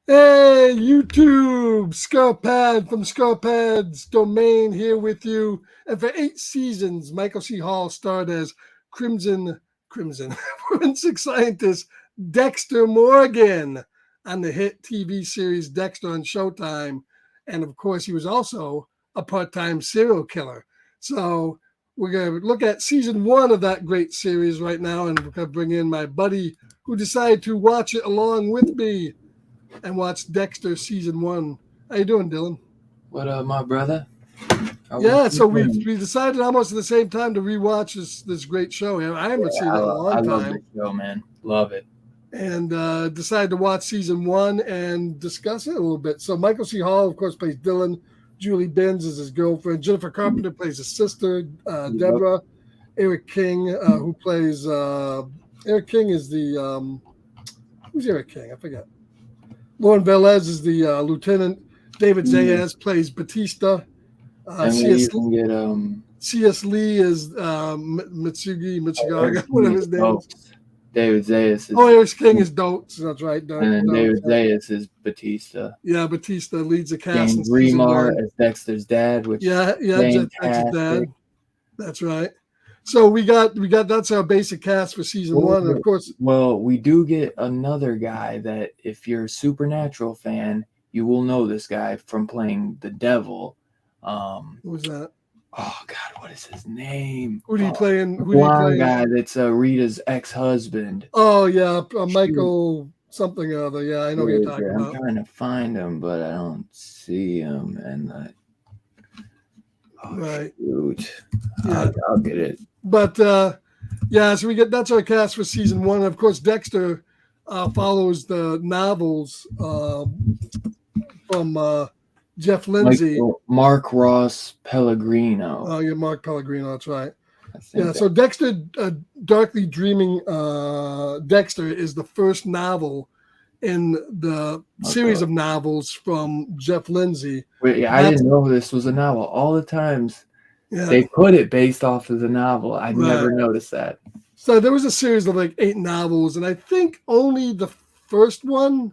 Hey, YouTube! Scarpad from Scarpad's Domain here with you. And for 8 seasons, Michael C. Hall starred as Crimson forensic scientist Dexter Morgan on the hit TV series Dexter on Showtime. And of course, he was also a part-time serial killer. So we're going to look at season 1 of that great series right now, and we're going to bring in my buddy who decided to watch it along with me and watch Dexter season 1. How you doing, Dylan? What up, my brother? So we decided almost at the same time to rewatch this great show. I haven't seen it in a long time. I love this show, man. Love it. And decided to watch season 1 and discuss it a little bit. So Michael C. Hall, of course, plays Dylan. Julie Benz is his girlfriend. Jennifer Carpenter plays his sister, Deborah. Eric King, who plays Eric King is the who's Eric King? I forget. Lauren Velez is the lieutenant. David Zayas plays Batista. C.S. Lee is Mitsugaga, whatever his name is. David Zayas is. Eric King is Dotes. That's right. And then David Zayas is Batista. Yeah, Batista leads the cast. James Remar as Dexter's dad, which Dexter's dad. That's right. So we got that's our basic cast for season 1, and of course. Well, we do get another guy that if you're a Supernatural fan, you will know this guy from playing the devil. Who's that? Oh God, what is his name? Who do you play in? Blonde guy that's Rita's ex-husband. Oh yeah, Michael something or other. Yeah, I know what you're talking about. I'm trying to find him, but I don't see him. And right. Shoot. Yeah. I'll get it. But so that's our cast for season 1. And of course, Dexter follows the novels from Jeff Lindsay. Mark Ross Pellegrino. Oh, yeah, Mark Pellegrino. That's right. So Dexter, Darkly Dreaming Dexter is the first novel in the series of novels from Jeff Lindsay. Wait, I didn't know this was a novel. All the times they put it based off of the novel. I never noticed that. So there was a series of like 8 novels, and I think only the first one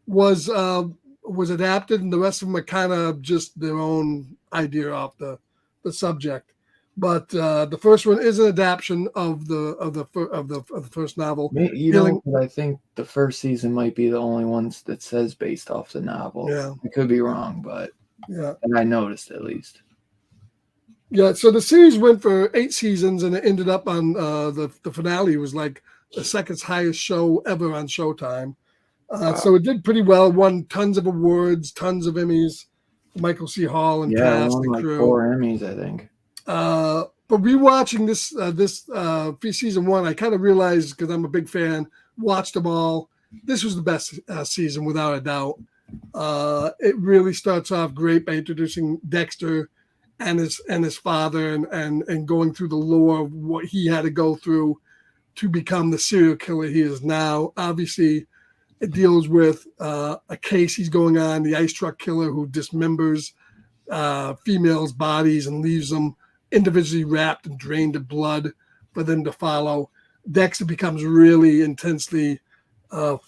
was adapted, and the rest of them are kind of just their own idea off the subject. But the first one is an adaptation of the first novel. I think the first season might be the only ones that says based off the novel. Yeah, I could be wrong, but and I noticed at least. Yeah, so the series went for 8 seasons, and it ended up on the finale was like the second highest show ever on Showtime. So it did pretty well. Won tons of awards, tons of Emmys. Michael C. Hall and Yeah, it cast won and like crew. 4 Emmys, I think. But rewatching this season one, I kind of realized, because I'm a big fan, watched them all. This was the best season without a doubt. It really starts off great by introducing Dexter and his father, and going through the lore of what he had to go through to become the serial killer he is now. Obviously, it deals with a case he's going on, the ice truck killer who dismembers females' bodies and leaves them individually wrapped and drained of blood for them to follow. Dexter becomes really intensely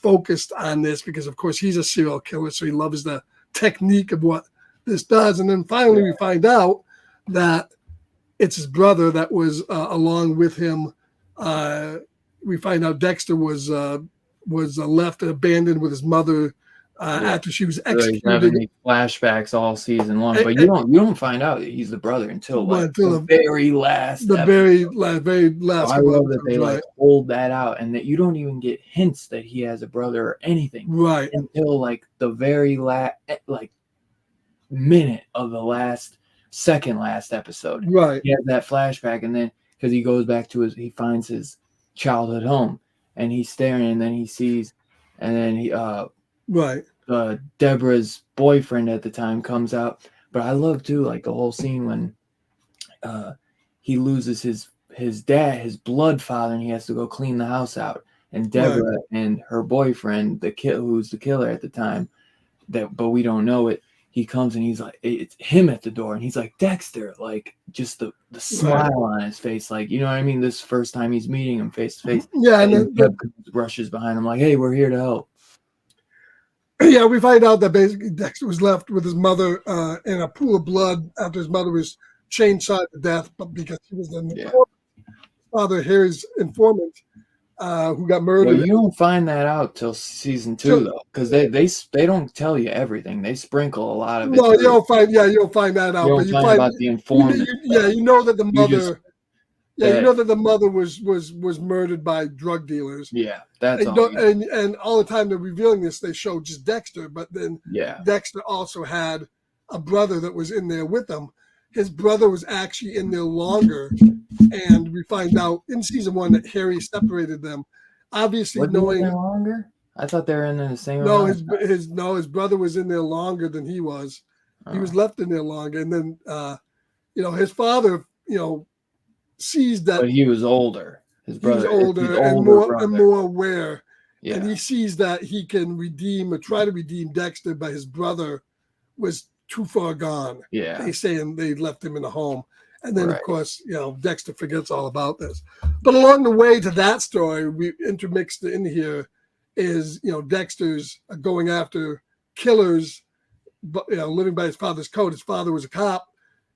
focused on this because, of course, he's a serial killer, so he loves the technique of what this does. And then finally, we find out that it's his brother that was along with him. We find out Dexter was left and abandoned with his mother after she was So he's executed. having these flashbacks all season long, but you don't find out that he's the brother until like the very last. The very last. So I love that they like hold that out, and that you don't even get hints that he has a brother or anything, right? Until like the very last, like minute of the second last episode, right? He has that flashback, and then because he goes back to he finds his childhood home, and he's staring, and then he sees, and then he right. Deborah's boyfriend at the time comes out. But I love too, like the whole scene when he loses his dad, his blood father, and he has to go clean the house out. And Deborah and her boyfriend, who's the killer at the time, but we don't know it. He comes and he's like, it's him at the door, and he's like, Dexter, like just the smile on his face, like, you know what I mean? This first time he's meeting him face to face. Yeah, and Deb rushes behind him like, hey, we're here to help. Yeah, we find out that basically Dexter was left with his mother in a pool of blood after his mother was chainsawed to death, but because he was the father, Harry's informant, who got murdered. Well, you don't find that out till season 2, though, because they don't tell you everything. They sprinkle a lot of it. No, you don't find that out. You don't find about the informant. You know that the mother. You know that the mother was murdered by drug dealers. Yeah, that's and all. And all the time they're revealing this, they show just Dexter, but then Dexter also had a brother that was in there with him. His brother was actually in there longer, and we find out in season 1 that Harry separated them. Obviously, knowing longer. I thought they were in there the same. No, his brother was in there longer than he was. He was left in there longer, and then his father, sees that. But he was older. His brother was older and more aware. Yeah. And he sees that he can try to redeem Dexter, but his brother was too far gone. Yeah. They say, and they left him in the home. And then, of course, Dexter forgets all about this. But along the way to that story, we intermixed in here is, Dexter's going after killers, but, living by his father's code. His father was a cop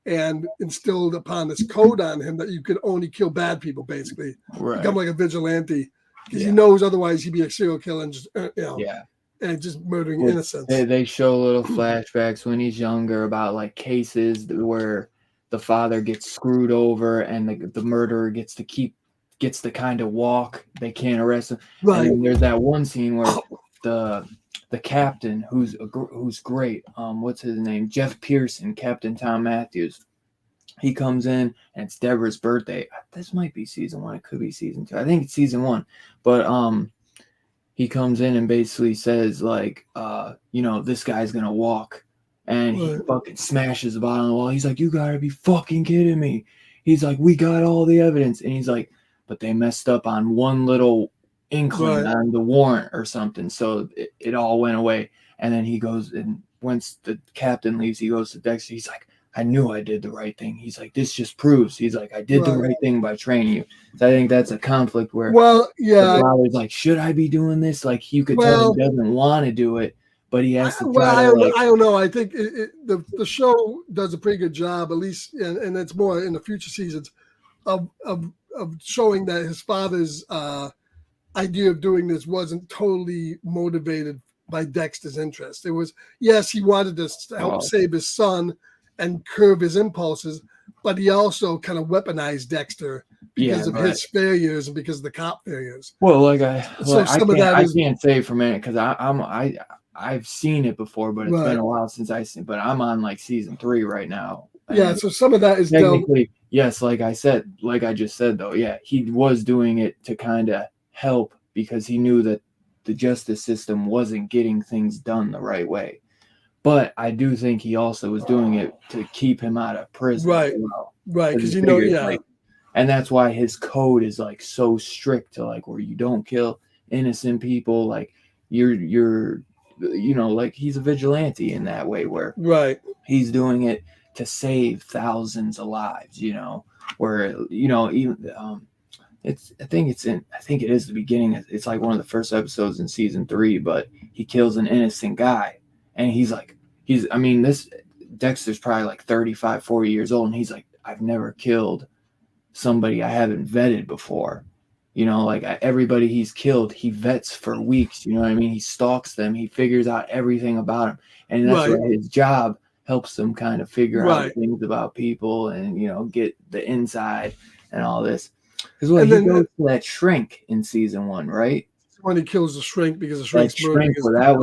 and instilled upon this code on him that you could only kill bad people, basically. Become like a vigilante. Because he knows otherwise he'd be a serial killer and just, and just murdering innocents. They show little flashbacks when he's younger about like cases where the father gets screwed over and the murderer gets to kind of walk. They can't arrest him. Right. And there's that one scene where the captain, who's great, what's his name? Jeff Pearson, Captain Tom Matthews. He comes in and it's Deborah's birthday. This might be season 1. It could be season 2. I think it's season 1. But he comes in and basically says like, this guy's gonna walk, and he fucking smashes the bottom of the wall. He's like, you gotta be fucking kidding me. He's like, we got all the evidence, and he's like, but they messed up on one little inkling on the warrant or something, so it all went away. And then he goes, and once the captain leaves, he goes to Dexter. He's like, I knew I did the right thing. He's like, this just proves. He's like, I did the right thing by training you. So I think that's a conflict where the father's like, should I be doing this? Like, you could tell he doesn't want to do it, but he has to try to. I don't know. I think the show does a pretty good job, at least, and it's more in the future seasons, of showing that his father's idea of doing this wasn't totally motivated by Dexter's interest. It was, yes, he wanted to help save his son and curb his impulses, but he also kind of weaponized Dexter because Yeah, of right. his failures and because of the cop failures. Well, So some of that I is can't say for a minute because I've seen it before, but it's been right. a while since I seen. But I'm on like season 3 right now, Yeah, and so some of that is dealt technically, yes, like I just said though, yeah, he was doing it to kind of help because he knew that the justice system wasn't getting things done the right way. But I do think he also was doing it to keep him out of prison as right, well. right, Because because he you know, figures yeah, like, and that's why his code is like so strict to like where you don't kill innocent people. Like you're like he's a vigilante in that way where right, he's doing it to save thousands of lives. Where even it's I think it is the beginning. It's like one of the first episodes in season 3, but he kills an innocent guy, and he's I mean this Dexter's probably like 35, 40 years old, and he's like, I've never killed somebody I haven't vetted before. Like everybody he's killed, he vets for weeks. You know what I mean? He stalks them. He figures out everything about them, and that's right, where his job helps him kind of figure out right. things about people and get the inside and all this. Because And he then goes to that shrink in season 1, right? when he kills the shrink because the That shrink's murdering shrink, his, well, that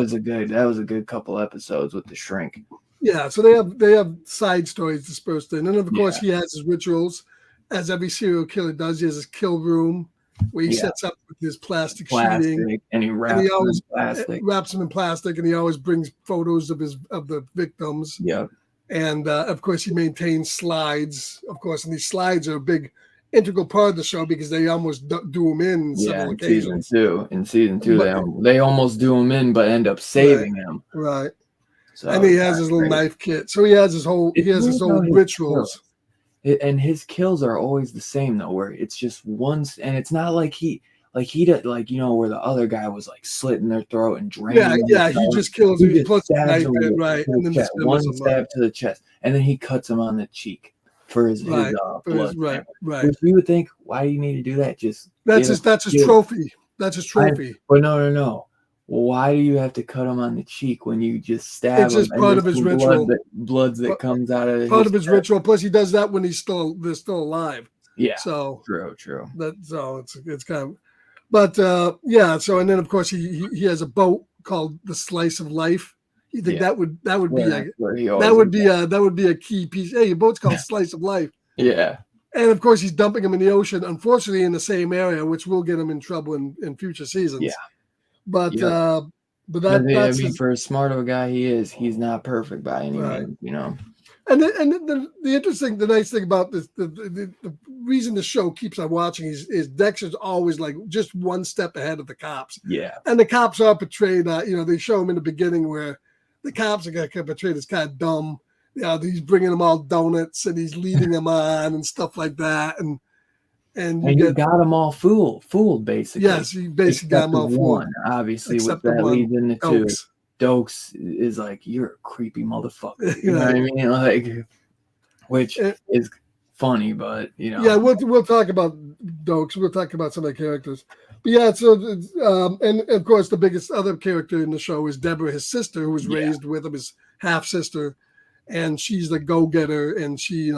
was a good couple episodes with the shrink. yeah. So they have side stories dispersed in, and of course Yeah, he has his rituals, as every serial killer does. He has his kill room where he yeah, sets up with his plastic sheeting, plastic, and he and he wraps them in always plastic. wraps them in plastic, and he always brings photos of the victims. Yeah, And of course, he maintains slides, of course, and these slides are a big integral part of the show because they almost do them in yeah. several occasions. In season two, But they almost do him in, but end up right, saving him. right, and So he it's has kind his of little crazy. knife kit. So he It's has his weird how old his kills, rituals. and his kills are always the same though, where it's just once, and it's not like he did like where the other guy was like slitting their throat and Yeah, draining their yeah, he blood. just kills He him. He just puts the stabs knife him in, to right, and the then chest, just remembers one him, right, stab to the chest, and then he cuts him on the cheek for his right, blood right, sample. right. Which you would think, why do you need to do that? Just get him. That's his Get, trophy. That's his I, trophy. but no, no, no. Why do you have to cut him on the cheek when you just stab It's him just and part there's of his some ritual. blood that comes out of Part his of his chest? ritual. Plus, he does that when they're still alive. Yeah, So true. it's kind of, but yeah. So and then of course he has a boat called the Slice of Life. You think Yeah, that would be a where he always is. that would be a key piece. Hey, your boat's called Slice of Life, Yeah, and of course he's dumping him in the ocean. Unfortunately, in the same area, which will get him in trouble in future yeah, seasons. But yep. I that's mean, his for as smart of a guy he is, he's not perfect by any right. means. The nice thing about this, the reason the show keeps on watching is Dexter's always like just one step ahead of the cops, Yeah, and the cops are portrayed. They show him in the beginning where the cops are portrayed as kind of dumb. He's bringing them all donuts and he's leading them on and stuff like that, and you and he get got them all fooled basically, yes, he basically got except them the all fooled, one, obviously, which except the that one leads into two. Oaks. Dokes is like, you're a creepy motherfucker. You know what Right. I mean? Like, which is funny, but Yeah, we'll talk about Dokes. We'll talk about some of the characters. But yeah, so and of course the biggest other character in the show is Deborah, his sister, who was yeah, raised with him, his half sister, and she's the go getter, and she's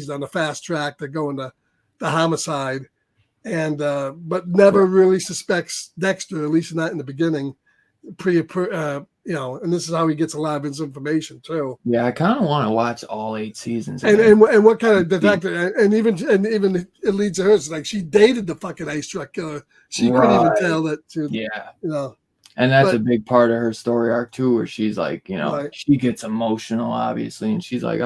on the fast track to go into the homicide, and but never right. really suspects Dexter, at least not in the beginning. And this is how he gets a lot of his information too. Yeah, I kind of want to watch all 8 seasons And again. and what kind of detective and even it leads to her. It's like she dated the fucking ice truck killer. She couldn't even Right. tell that. Yeah. You know, And that's a but big part of her story arc too, where she's like, right, she gets emotional, obviously, and she's like,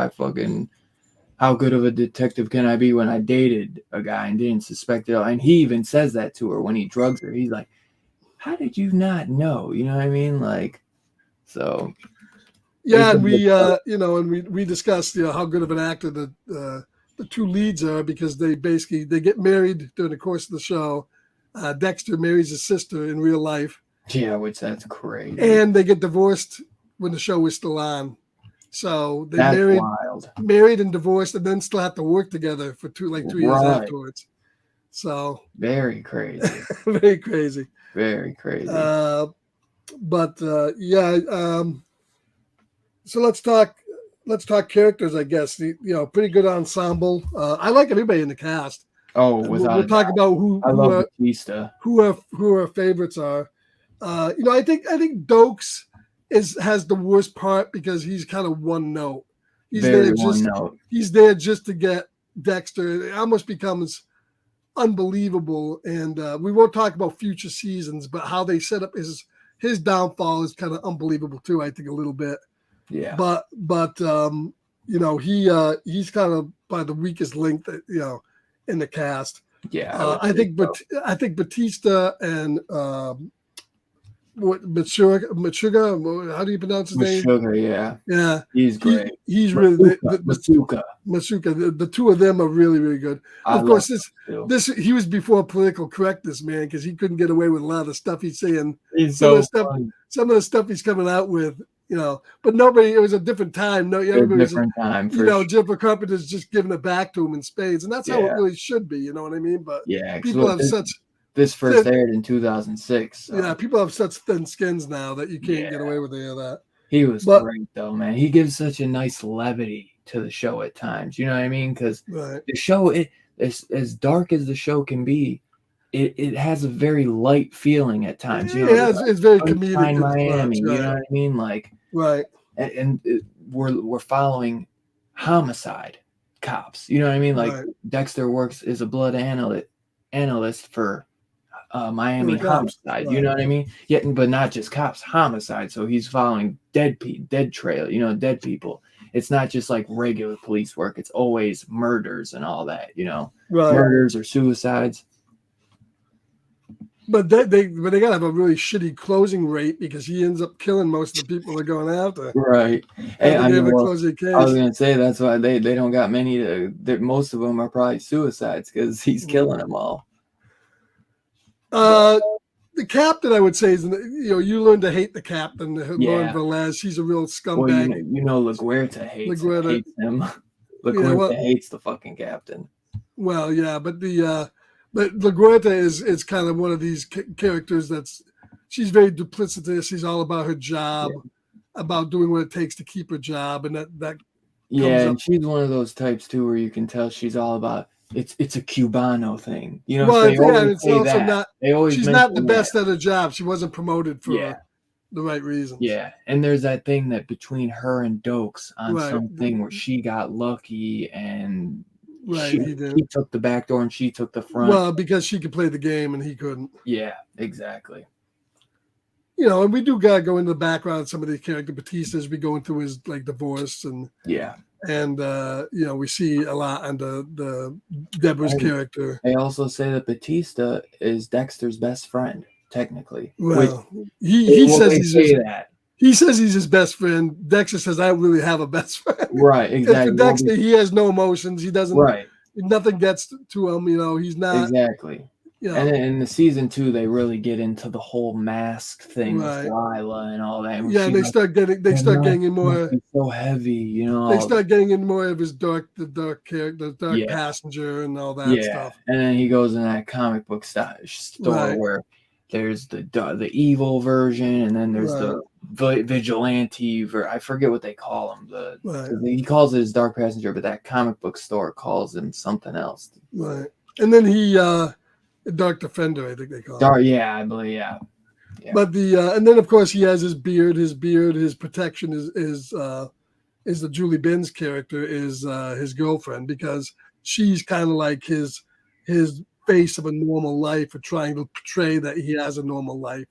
how good of a detective can I be when I dated a guy and didn't suspect it? And he even says that to her when he drugs her. He's like, how did you not know? You know what I mean? Like, so yeah, it's a and big part. we discussed how good of an actor the two leads are because they get married during the course of the show. Dexter marries his sister in real life, Yeah, which that's crazy. and they get divorced when the show was still on. So they That's wild. married and divorced, and then still have to work together for 2 years Right. afterwards. So Very crazy. very crazy. Very crazy. But yeah. So let's talk characters. I guess pretty good ensemble. I like everybody in the cast. Oh, We'll, without we'll a talk doubt. about I love Batista. who our favorites are. I think Dokes has the worst part because he's kind of one note. He's Very there one just note. he's there just to get Dexter. It almost becomes unbelievable. And we won't talk about future seasons, but how they set up his downfall is kind of unbelievable too. I think a little bit. Yeah. But he's kind of by the weakest link that in the cast. Yeah. I think Batista and Machuga, how do you pronounce his With name? Sugar, yeah. Yeah, He's great. He's really Masuka. Masuka. The two of them are really, really good. Of course, this he was before political correctness, man, because he couldn't get away with a lot of stuff he's saying. He's so funny. Some of the stuff he's coming out with, but nobody. It was a different time. No, everybody was different time. Jennifer Carpenter's just giving it back to him in spades, and that's how it really should be. You know what I mean? But people have This first aired in 2006. So. Yeah, people have such thin skins now that you can't get away with any of that. He was great, though, man. He gives such a nice levity to the show at times. You know what I mean? Because the show, as dark as the show can be, it has a very light feeling at times. It's very comedic. Miami, you know what I mean? Right. And we're following homicide cops. You know what I mean? Dexter is a blood analyst for Miami homicide, you know what I mean? But not just cops, homicide. So he's following dead trail, dead people. It's not just like regular police work. It's always murders and all that, murders or suicides. But they gotta have a really shitty closing rate because he ends up killing most of the people they're going after. Right. Hey, I was gonna say that's why they don't got many. Most of them are probably suicides because he's killing them all. The captain, I would say, is you learn to hate the captain, Lauren Velez. He's a real scumbag. Well, LaGuerta hates him. LaGuerta hates the fucking captain. Well, yeah, but but LaGuerta is kind of one of these characters she's very duplicitous. She's all about her job, about doing what it takes to keep her job, and that. And she's one of those types too, where you can tell she's all about. It's a Cubano thing, It's also not. She's not the best at her job. She wasn't promoted for the right reasons. Yeah, and there's that thing that between her and Dokes on something where she got lucky and he took the back door and she took the front. Well, because she could play the game and he couldn't. Yeah, exactly. And we do gotta go into the background of some of these characters. Batista as we go into his divorce and and we see a lot on the Deborah's character. They also say that Batista is Dexter's best friend, technically. Well, he says he says he's his best friend. Dexter says I don't really have a best friend. Right, exactly. For Dexter, he has no emotions. He doesn't. Right. Nothing gets to him. He's not exactly. And in the season 2, they really get into the whole mask thing with Lila and all that. And and they start getting in more. So heavy, They start getting in more of his dark character, the dark passenger, and all that stuff. And then he goes in that comic book store where there's the evil version, and then there's the vigilante. I forget what they call him. He calls it his dark passenger, but that comic book store calls him something else. Right. And then he. Dark Defender, I think they call it. Yeah, I believe, yeah. But and then of course he has his beard. His protection is the Julie Benz character is his girlfriend because she's kind of like his face of a normal life, or trying to portray that he has a normal life,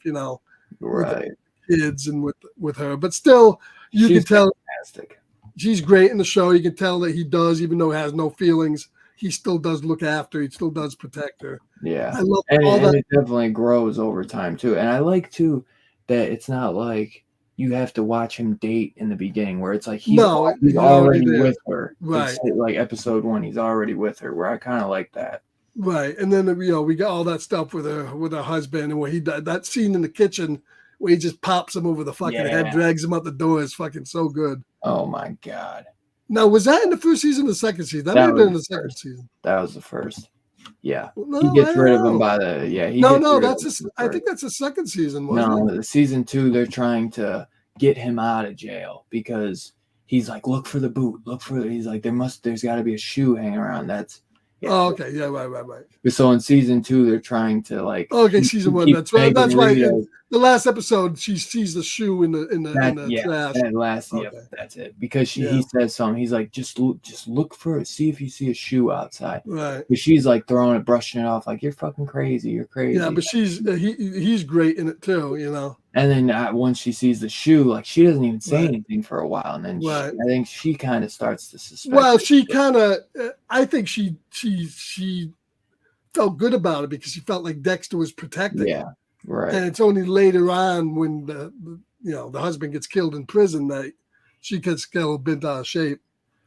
right? With kids and with her, but still can tell fantastic. She's great in the show. You can tell that he does, even though he has no feelings. He still does look after her. He still does protect her. Yeah. I love all that. It definitely grows over time, too. And I like, too, that it's not like you have to watch him date in the beginning where it's like he's already with her. Right. It's like episode 1, he's already with her, where I kind of like that. Right. And then, we got all that stuff with her husband, and where he died. That scene in the kitchen where he just pops him over the fucking head, drags him out the door is fucking so good. Oh, my God. Now, was that in the first season or the second season? That might have been in the second season. That was the first. Yeah. He gets rid of him by the I think that's the second season, wasn't it? No, season 2, they're trying to get him out of jail because he's like, look for the boot. He's like, there's got to be a shoe hanging around. Oh, okay. Yeah, right. So in season 2, they're trying to like Okay, season one. keep That's right. begging That's why Rita. in the last episode she sees the shoe in That the yeah, trash. that last Okay. that's it. Because Yeah. he says something. He's like, just look for it. See if you see a shoe outside. Right. But she's like throwing it, brushing it off, like you're fucking crazy. You're Yeah, crazy. but he's great in it too. You know. And then once she sees the shoe, like she doesn't even say Right. anything for a while, and then Right. I think she kind of starts to suspect. Well, she kind of. I think she felt good about it because she felt like Dexter was protecting her. Yeah, right. And it's only later on when the husband gets killed in prison that she gets a little bent out of shape.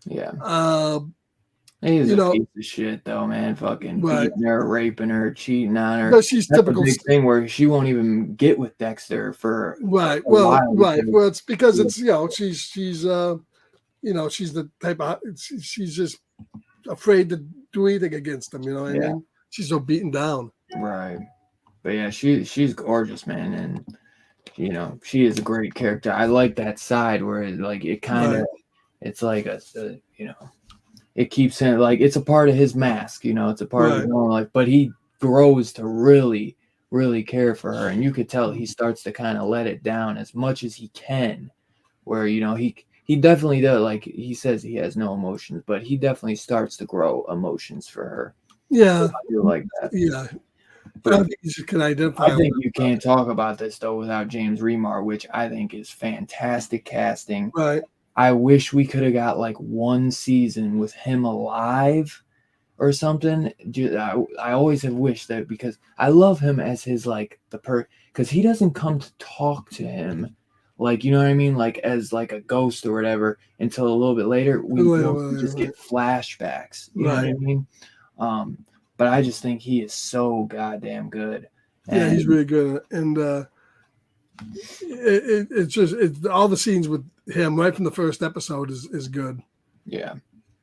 Yeah. Um, He's you a know, piece of shit, though, man. Fucking right. beating her, raping her, cheating on her. But she's That's typical. a big thing where she won't even get with Dexter for Right. a Well, while. right. Because, Well, it's because it's she's she's the type of she's just afraid to do anything against him. You know what I mean? She's so beaten down. Right. But yeah, she's gorgeous, man, and she is a great character. I like that side where it kind of it's like it keeps him like it's a part of his mask, it's a part of his own life, but he grows to really, really care for her, and you could tell he starts to kind of let it down as much as he can, where he definitely does. Like he says, he has no emotions, but he definitely starts to grow emotions for her. Yeah, I feel like that. Yeah, but I think you can identify. I think you can't talk about this though without James Remar, which I think is fantastic casting. Right. I wish we could have got like one season with him alive or something. I always have wished that, because I love him as his because he doesn't come to talk to him, like, you know what I mean, like as like a ghost or whatever, until a little bit later. We just get flashbacks. You know what I mean? But I just think he is so goddamn good. Yeah, he's really good, and it's all the scenes with him right from the first episode is good. Yeah.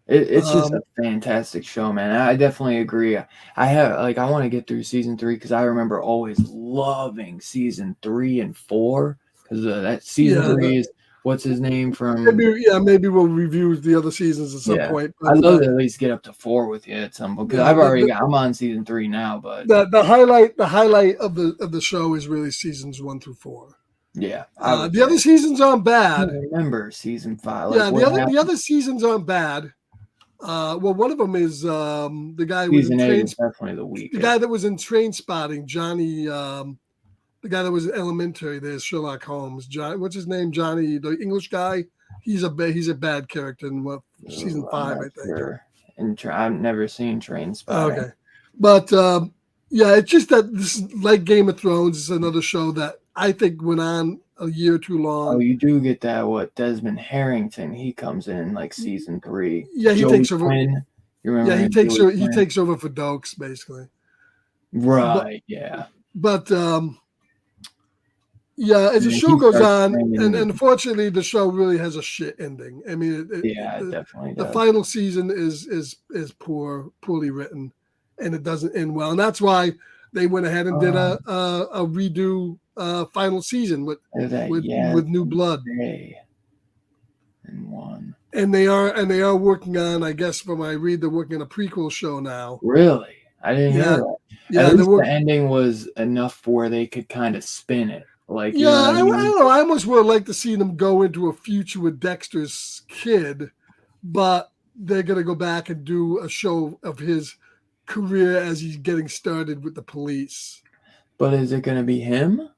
It's just a fantastic show, man. I definitely agree. I want to get through season 3 because I remember always loving season 3 and 4, because that season 3 is what's his name from. Maybe we'll review the other seasons at some point. I'd love to at least get up to 4 with you at some point, because I'm on season 3 now. But the highlight of the show is really seasons 1 through 4. Yeah, the other seasons aren't bad. I remember season 5. Yeah, the other seasons aren't bad. Well, one of them is the guy who was in definitely the weakest. The guy that was in Train Spotting, Johnny. The guy that was in Elementary. There's Sherlock Holmes. What's his name? Johnny, the English guy. He's a bad character in season 5, I think. Sure. And I've never seen Train Spotting. Okay, but it's just that this is like Game of Thrones. It's another show that I think went on a year too long. Oh, you do get that. What, Desmond Harrington? He comes in like season 3. Yeah, he takes over. You remember? Yeah, he takes over for Dokes basically. Right. But as the show goes on, and unfortunately, the show really has a shit ending. I mean, it definitely does. The final season is poorly written, and it doesn't end well, and that's why they went ahead and did a redo final season with new blood. And they are working on, I guess from what I read, they're working on a prequel show now. Really? I didn't hear that. Yeah, at least the ending was enough where they could kind of spin it. Like, I don't know. I almost would like to see them go into a future with Dexter's kid, but they're gonna go back and do a show of his career as he's getting started with the police. But is it gonna be him?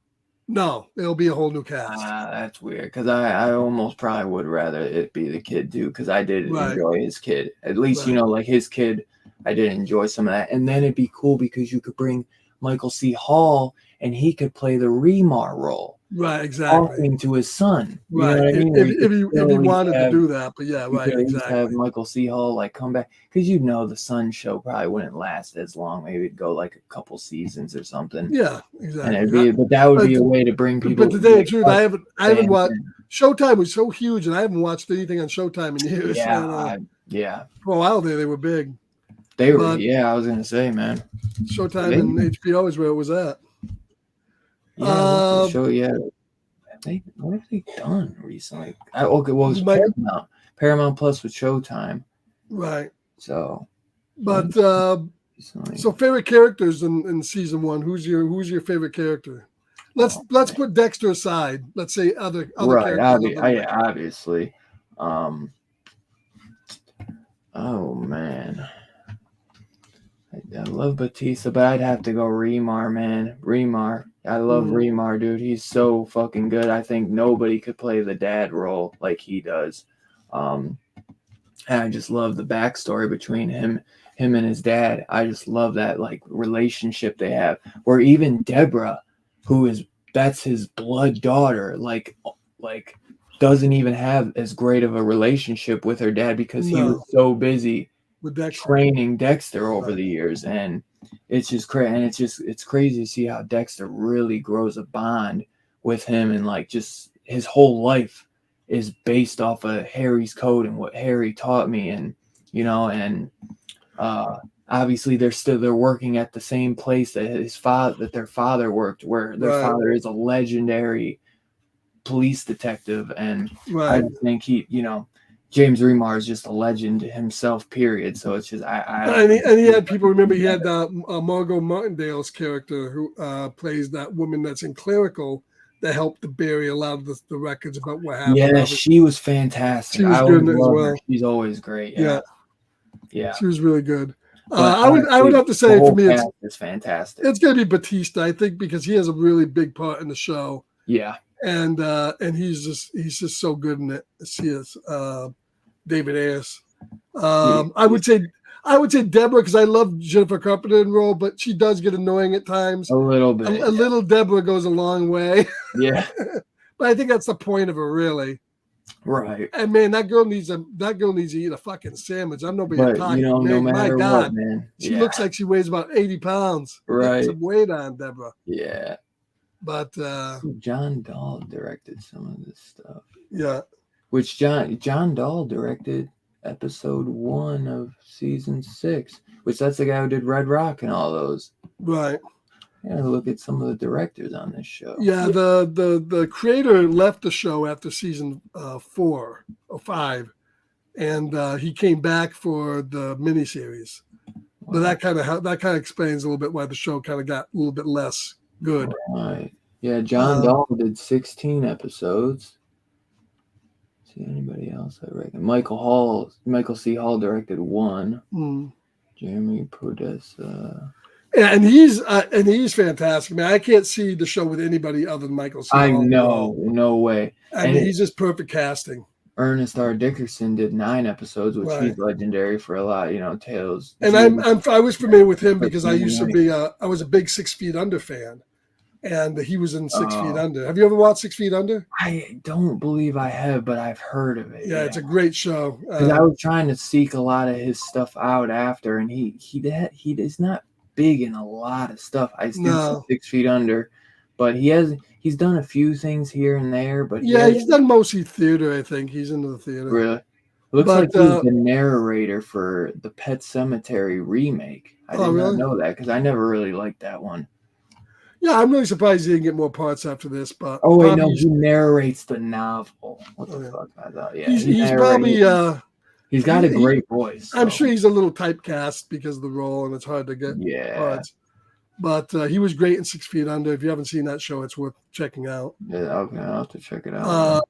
No, it'll be a whole new cast. That's weird, because I almost probably would rather it be the kid too, because I did enjoy his kid. At least like his kid, I did enjoy some of that. And then it'd be cool because you could bring Michael C. Hall and he could play the Remar role. Right, exactly. Talking to his son. Right. You know what I mean? If he wanted to do that, but exactly. Have Michael C. Hall come back, because the Sun show probably wouldn't last as long. Maybe it'd go like a couple seasons or something. Yeah, exactly. And but that would be a way to bring people. But to tell you the truth, I haven't watched. Showtime was so huge, and I haven't watched anything on Showtime in years. Yeah. For a while there, they were big. They were. I was gonna say, man. Showtime and HBO is where it was at. Yeah, show. Yeah, what have they done recently? It was Paramount Plus with Showtime. Right. So, But Sorry. so favorite characters in season 1. Who's your favorite character? Let's put Dexter aside. Let's say other Right, characters other than yeah, obviously. Oh man, I love Batista, but I'd have to go Remar, man. Remar, I love Remar, dude. He's so fucking good. I think nobody could play the dad role like he does. And I just love the backstory between him and his dad. I just love that like relationship they have. Or even Deborah, that's his blood daughter, like doesn't even have as great of a relationship with her dad because he was so busy with Dexter. Training Dexter over the years. And it's just crazy. And it's crazy to see how Dexter really grows a bond with him, and like just his whole life is based off of Harry's code and what Harry taught me. And obviously they're working at the same place that their father worked, where their father is a legendary police detective. And I just think James Remar is just a legend himself, period. So it's just and he had people. Remember, he had Margot Martindale's character who plays that woman that's in Clerical that helped to bury a lot of the records about what happened. Yeah, she was fantastic. She was good as well. Her. She's always great. Yeah, she was really good. But I would have to say for me, it's fantastic. It's going to be Batista, I think, because he has a really big part in the show. Yeah, and he's just so good in it. He is. David Ayers. I would say Deborah, because I love Jennifer Carpenter in role, but she does get annoying at times. A little bit. A little Deborah goes a long way. Yeah. But I think that's the point of her, really. Right. And man, that girl needs to eat a fucking sandwich. I'm nobody talking. No matter what, man. She looks like she weighs about 80 pounds. Right. Put some weight on, Deborah. Yeah. But John Dahl directed some of this stuff. Yeah. Which John Dahl directed episode 1 of season 6, which that's the guy who did Red Rock and all those. Right. Yeah, look at some of the directors on this show. Yeah, the creator left the show after season 4 or 5, and he came back for the miniseries. Wow. But that kind of explains a little bit why the show kind of got a little bit less good. Right. Yeah, John Dahl did 16 episodes. See anybody else? I reckon Michael C. Hall directed 1. Jeremy Podesta. Yeah, and he's fantastic. Man, I can't see the show with anybody other than Michael C. Hall. I know, no way. I mean, he's just perfect casting. Ernest R. Dickerson did 9 episodes, which he's legendary for a lot. Tales. And I was familiar with him because I used to be I was a big 6 Feet Under fan. And he was in 6 Feet Under. Have you ever watched 6 Feet Under? I don't believe I have, but I've heard of it. Yeah, it's a great show. Because I was trying to seek a lot of his stuff out after, and he is not big in a lot of stuff. I still 6 Feet Under, but he's done a few things here and there. But he's done mostly theater. I think he's into the theater. Really, looks like he's the narrator for the Pet Sematary remake. I did not know that because I never really liked that one. Yeah, I'm really surprised he didn't get more parts after this. But he narrates the novel. What the fuck? I thought, he's probably he's got a great voice. So. I'm sure he's a little typecast because of the role, and it's hard to get parts. But he was great in 6 Feet Under. If you haven't seen that show, it's worth checking out. Yeah, okay, I'll have to check it out.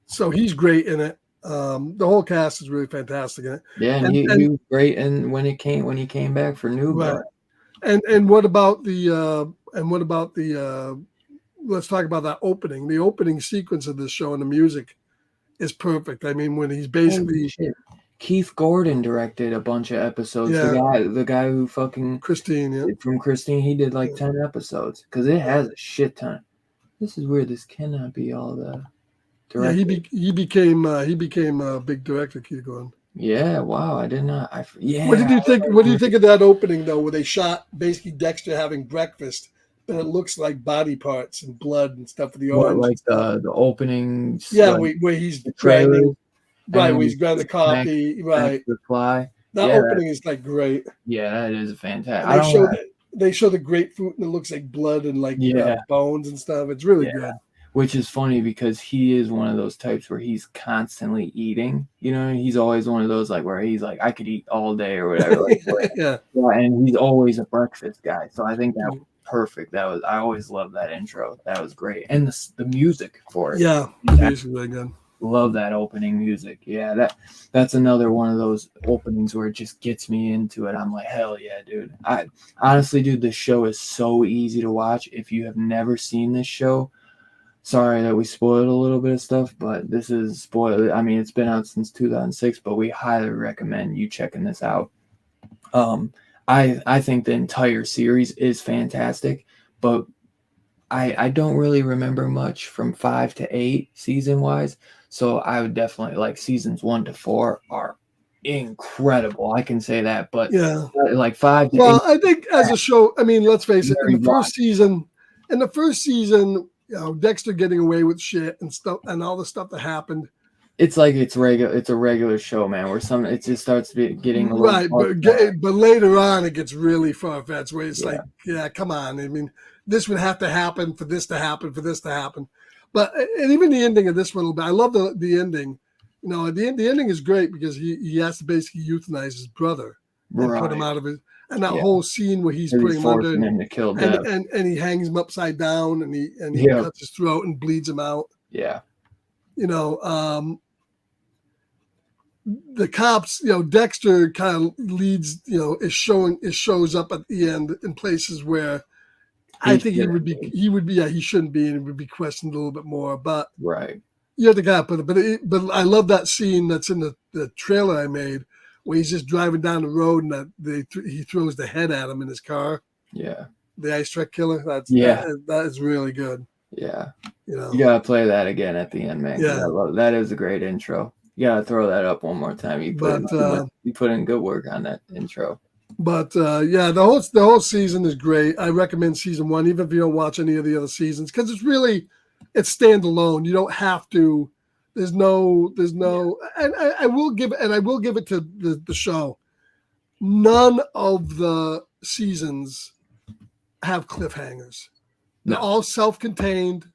So he's great in it. The whole cast is really fantastic in it. Yeah, and he was great. And when he came back for New Blood. Right. And what about the let's talk about that opening. The opening sequence of this show and the music is perfect. I mean, when he's basically Keith Gordon directed a bunch of episodes. Yeah. The guy who fucking Christine, from Christine, he did like 10 episodes because it has a shit ton. This is weird. This cannot be all the director. Yeah, he became a big director, Keith Gordon. Yeah, wow, I did not. What did you think? What do you think of that opening though, where they shot basically Dexter having breakfast, but it looks like body parts and blood and stuff for the orange? Like the opening. Yeah, where he's grinding. Right, where he's grinding the coffee. Right, the fly. That opening is like great. Yeah, that is fantastic. They show the grapefruit and it looks like blood and like bones and stuff. It's really good. which is funny because he is one of those types where he's constantly eating. You know, he's always one of those like where he's like, I could eat all day or whatever. Like, Yeah. yeah, and he's always a breakfast guy. So I think that was perfect. I always loved that intro. That was great, and the music for it. Yeah, it's really good. Love that opening music. Yeah, that's another one of those openings where it just gets me into it. I'm like, hell yeah, dude. I honestly, dude, this show is so easy to watch. If you have never seen this show, sorry that we spoiled a little bit of stuff, but this is spoiled. I mean, it's been out since 2006, but we highly recommend you checking this out. I think the entire series is fantastic, but I don't really remember much from 5 to 8 season wise. So I would definitely like seasons 1 to 4 are incredible. I can say that, but Yeah. like 5 to 8. Well, I think as a show, I mean, let's face it, in the first season, Dexter getting away with shit and stuff and all the stuff that happened. It's like it's a regular show, man, where it just starts getting a little right, but later on it gets really far fetched where it's like, yeah, come on. I mean, this would have to happen for this to happen, for this to happen. But and even the ending of this one, I love the ending. You know, the ending is great because he has to basically euthanize his brother and put him out of his. And that whole scene where he's putting him under to kill and he hangs him upside down and he cuts his throat and bleeds him out. Yeah. You know, the cops, you know, Dexter kind of leads, you know, it shows up at the end in places where I think he shouldn't be, and it would be questioned a little bit more. But you have to kind of put it. But I love that scene that's in the trailer I made where he's just driving down the road and he throws the head at him in his car. Yeah, the ice truck killer. That is really good. Yeah, you know, you gotta play that again at the end, man. Yeah, that is a great intro. You gotta throw that up one more time. You put in good work on that intro. But the whole season is great. I recommend season 1, even if you don't watch any of the other seasons, because it's standalone. You don't have to. There's no, and I will give it to the show. None of the seasons have cliffhangers. They're all self-contained.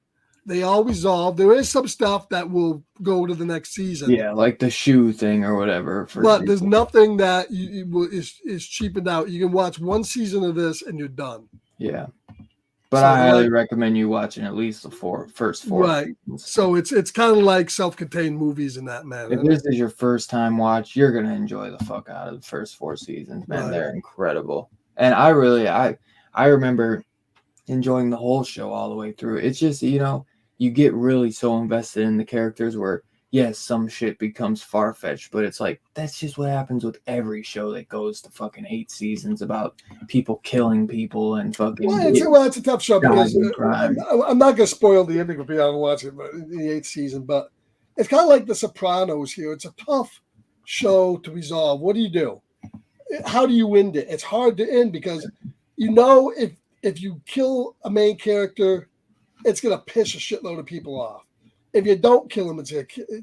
They all resolve. There is some stuff that will go to the next season. Yeah, like the shoe thing or whatever. But there's nothing that is cheapened out. You can watch one season of this and you're done. Yeah. But I highly recommend you watching at least the first 4 Right. seasons. So it's kind of like self-contained movies in that manner. If this is your first time watch, you're going to enjoy the fuck out of the first 4 seasons, man. Right. They're incredible. And I remember enjoying the whole show all the way through. It's just, you know, you get really so invested in the characters where, yes, some shit becomes far-fetched, but it's like, that's just what happens with every show that goes to fucking 8 seasons about people killing people and fucking... Well, it's a tough show because I'm not going to spoil the ending if you haven't watched it, but in the 8th season, but it's kind of like The Sopranos here. It's a tough show to resolve. What do you do? How do you end it? It's hard to end because, you know, if you kill a main character, it's going to piss a shitload of people off. If you don't kill him, it's going to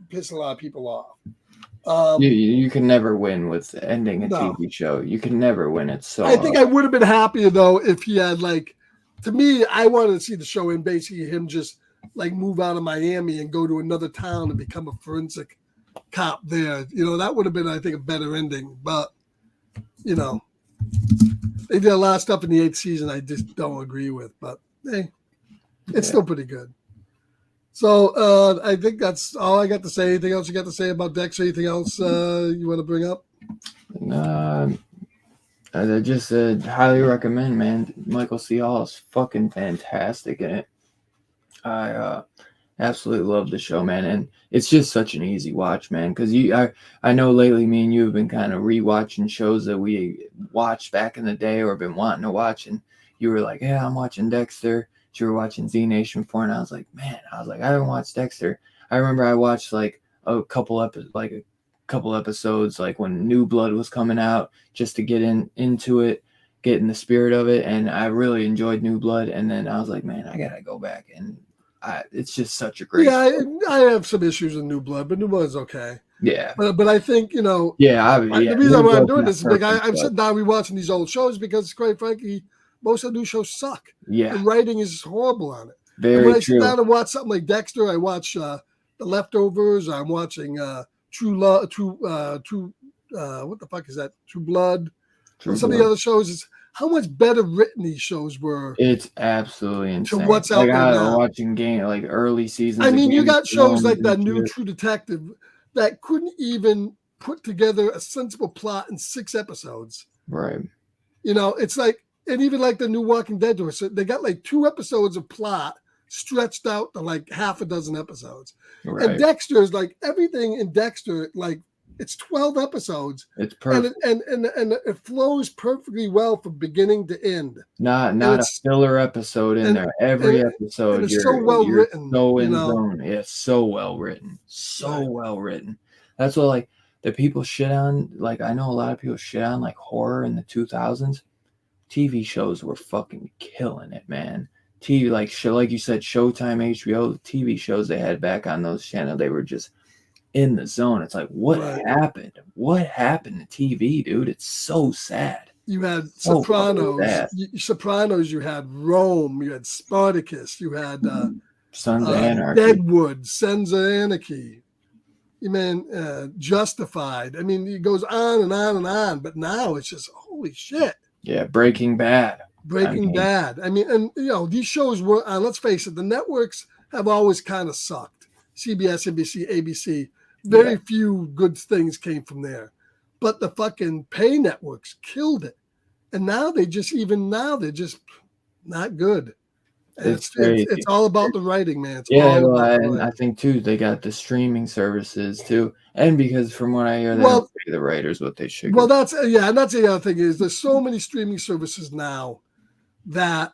piss a lot of people off. You can never win with ending a TV show. You can never win it. So I think I would have been happier, though, if he had, like, to me, I wanted to see the show in basically him just, like, move out of Miami and go to another town and become a forensic cop there. You know, that would have been, I think, a better ending. But, you know, they did a lot of stuff in the 8th season I just don't agree with. But, hey, it's still pretty good. So I think that's all I got to say. Anything else you got to say about Dexter? Anything else you want to bring up? I just highly recommend, man. Michael C. Hall is fucking fantastic in it. I absolutely love the show, man, and it's just such an easy watch, man. Because I know lately, me and you have been kind of rewatching shows that we watched back in the day or been wanting to watch, and you were like, "Yeah, I'm watching Dexter." You were watching Z Nation before, and I was like, I haven't watched Dexter. I remember I watched like a couple episodes, like when New Blood was coming out, just to get into it, get in the spirit of it, and I really enjoyed New Blood. And then I was like, man, I gotta go back, and it's just such a great. Yeah, I have some issues with New Blood, but New Blood's okay. Yeah, but I think, you know, the reason why I'm doing this is because I'm sitting down rewatching these old shows because, quite frankly, most of the new shows suck. Yeah, the writing is horrible on it. And when Very I sit true. down and watch something like Dexter, I watch The Leftovers. I'm watching True Love, True. What the fuck is that? True Blood. True Some of the Blood. other shows is how much better written these shows were It's absolutely to insane. what's Like out there I now. watching early seasons I of mean, you Game of got shows Thrones like and that new shit. True Detective that couldn't even put together a sensible plot in 6 episodes. Right. You know, it's like, and even like the new Walking Dead, so they got like 2 episodes of plot stretched out to like half a dozen episodes. And Right. Dexter is like everything in Dexter, like it's 12 episodes, It's and perfect. it flows perfectly well from beginning to end. Not And a it's filler episode in and there. and Every and episode it's so well you're written, so you in the know. zone. It's so well written. So Right. well written. That's what like the people shit on, like I know a lot of people shit on like horror in the 2000s. TV shows were fucking killing it, man. TV like you said, Showtime, HBO, the TV shows they had back on those channels, they were just in the zone. It's like, what Right. happened? What happened to TV, dude? It's so sad. You had So fucking Sopranos. sad. Sopranos. You had Rome. You had Spartacus. You had Sons of Anarchy. Deadwood, Sons of Anarchy. You mean Justified. I mean, it goes on and on and on. But now it's just holy shit. Yeah, Breaking Bad. Breaking Bad. I mean, and you know these shows were. Let's face it, the networks have always kind of sucked. CBS, NBC, ABC. Very few good things came from there, but the fucking pay networks killed it. And now they're just not good. And It's crazy. it's all about the writing, man. It's Yeah, all well, about the and I writing. think too they got the streaming services too, and because from what I hear, they Well, don't pay the writers what they should. well, Get. that's and that's the other thing is there's so many streaming services now that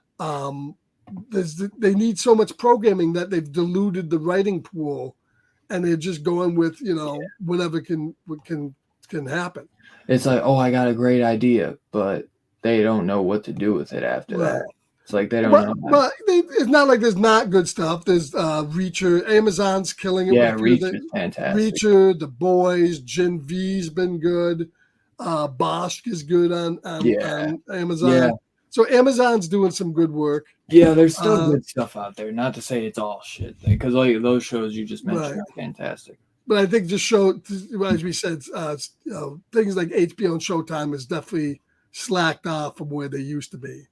they need so much programming that they've diluted the writing pool, and they're just going with whatever can happen. It's like, oh, I got a great idea, but they don't know what to do with it after Right. that. It's like they don't know. Well, it's not like there's not good stuff. There's Reacher. Amazon's killing it. Yeah, with Reach is fantastic. Reacher, The Boys, Gen V's been good. Bosch is good on Amazon. Yeah. So Amazon's doing some good work. Yeah, there's still good stuff out there. Not to say it's all shit, because like those shows you just mentioned are fantastic. But I think just as we said, things like HBO and Showtime is definitely slacked off from where they used to be,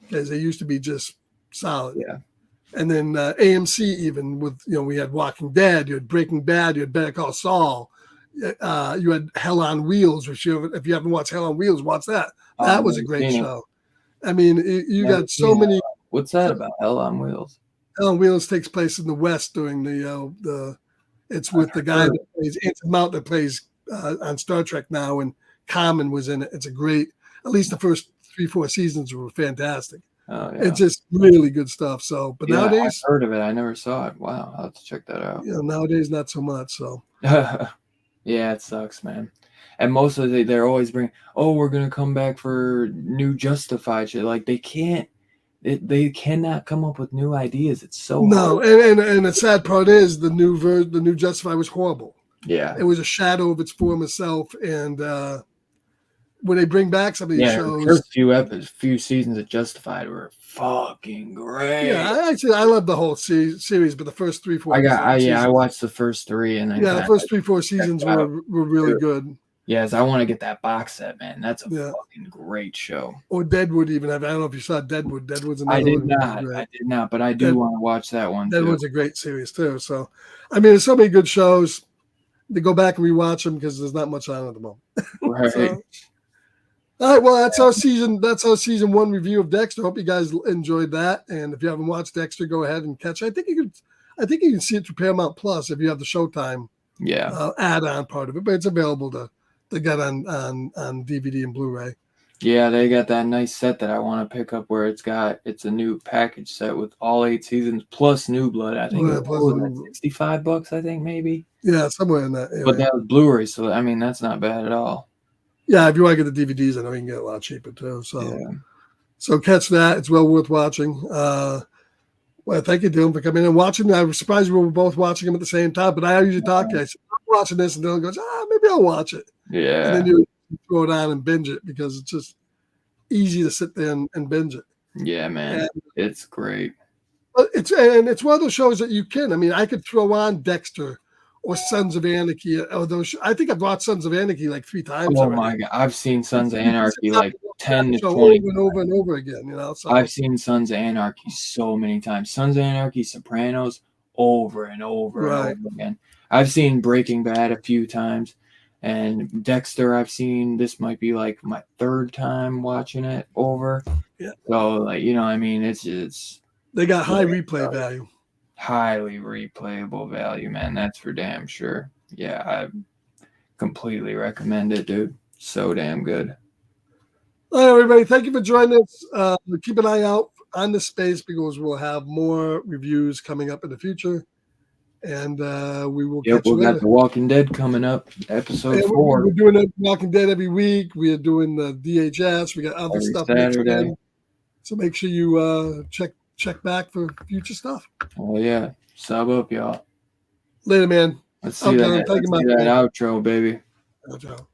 because they used to be just solid. Yeah. And then AMC, even with we had Walking Dead, you had Breaking Bad, you had Better Call Saul, you had Hell on Wheels. Which if you haven't watched Hell on Wheels, watch that. That was a great show. I mean, you got so many. What's that about? Hell on Wheels. Hell on Wheels takes place in the West during the. It's with the guy that plays Anson Mount that plays on Star Trek now, and Common was in it. It's a great. At least the first 3-4 seasons were fantastic. Oh, yeah. It's just really good stuff. So, but nowadays, I've heard of it. I never saw it. Wow, I'll have to check that out. Nowadays not so much. So, yeah, it sucks, man. And most of they're always bringing, oh, we're gonna come back for new Justified shit. Like they can't. They cannot come up with new ideas. It's so hard. and the sad part is the new Justified was horrible. Yeah, it was a shadow of its former self. And when they bring back some of these shows, the first few seasons of Justified were fucking great. Yeah, I love the whole series, but the first 3-4. I watched the first 3, and then the first 3-4 seasons were really good. Yes, I want to get that box set, man. That's a fucking great show. Or Deadwood, even. I don't know if you saw Deadwood. Deadwood's another one. I did not, but I do want to watch that one. Deadwood's a great series too. So, I mean, there's so many good shows. To go back and rewatch them because there's not much on at the moment. Right. So, all right. Well, that's our season 1 review of Dexter. Hope you guys enjoyed that. And if you haven't watched Dexter, go ahead and catch it. I think you can see it through Paramount Plus if you have the Showtime add-on part of it, but it's available to get on DVD and Blu-ray. Yeah, they got that nice set that I want to pick up where it's a new package set with all 8 seasons plus New Blood. I think $65, I think maybe. Yeah, somewhere in that area. But that was Blu-ray, so I mean that's not bad at all. Yeah, if you want to get the DVDs, I know you can get it a lot cheaper too. So catch that. It's well worth watching. Well, thank you, Dylan, for coming in and watching. I was surprised we were both watching them at the same time, but I usually talk to you. I said, I'm watching this, and Dylan goes, maybe I'll watch it. Yeah. And then you throw it on and binge it because it's just easy to sit there and binge it. Yeah, man. It's great. But it's one of those shows that you can. I mean, I could throw on Dexter or Sons of Anarchy. Or those. I think I've watched Sons of Anarchy like 3 times Oh already. my god, I've seen Sons of You can sit Anarchy down like and watch that 10 to show 20. over and over and over again. You know, so I've seen Sons of Anarchy so many times. Sons of Anarchy, Sopranos, over and over and right. over again. I've seen Breaking Bad a few times, and Dexter I've seen. This might be like my third time watching it over. Yeah, So like, you know, I mean, it's they got high yeah, replay value. highly replayable value, man. That's for damn sure. Yeah, I completely recommend it, dude. So damn good. All right, everybody. Thank you for joining us. Keep an eye out on the space because we'll have more reviews coming up in the future. And we will Yep, catch you we got later. The Walking Dead coming up, episode And 4 we're doing Walking Dead every week. We are doing the DHS. We got other every stuff mixed Saturday. in. So make sure you check back for future stuff. Oh yeah, sub up, y'all. Later, man. Let's see Okay, that. thank you, Let's see that outro, baby. Ciao.